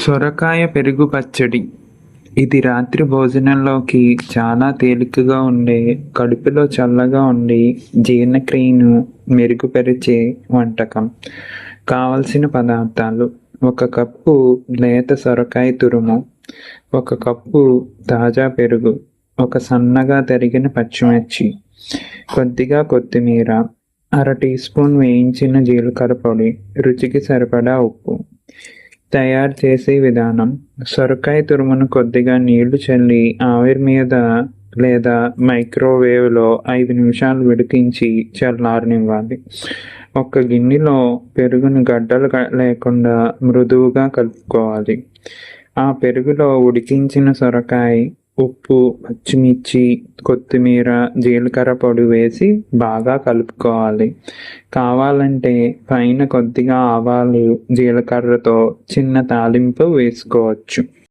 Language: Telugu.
సొరకాయ పెరుగు పచ్చడి. ఇది రాత్రి భోజనంలోకి చాలా తేలికగా ఉండే, కడుపులో చల్లగా ఉండి జీర్ణక్రియను మెరుగుపరిచే వంటకం. కావలసిన పదార్థాలు: 1 కప్పు లేత సొరకాయ తురుము, 1 కప్పు తాజా పెరుగు, 1 సన్నగా తరిగిన పచ్చిమిర్చి, కొద్దిగా కొత్తిమీర, అర టీ స్పూన్ వేయించిన జీలకర్ర పొడి, రుచికి సరిపడా ఉప్పు. తయారు చేసే విధానం: సొరకాయ తురుమును కొద్దిగా నీళ్లు చల్లి ఆవిరి మీద లేదా మైక్రోవేవ్లో 5 నిమిషాలు ఉడికించి చల్లారనివ్వాలి. ఒక గిన్నెలో పెరుగును గడ్డలు లేకుండా మృదువుగా కలుపుకోవాలి. ఆ పెరుగులో ఉడికించిన సొరకాయ, ఉప్పు, పచ్చిమిర్చి, కొత్తిమీర, జీలకర్ర పొడి వేసి బాగా కలుపుకోవాలి. కావాలంటే పైన కొద్దిగా ఆవాలు, జీలకర్రతో చిన్న తాలింపు వేసుకోవచ్చు.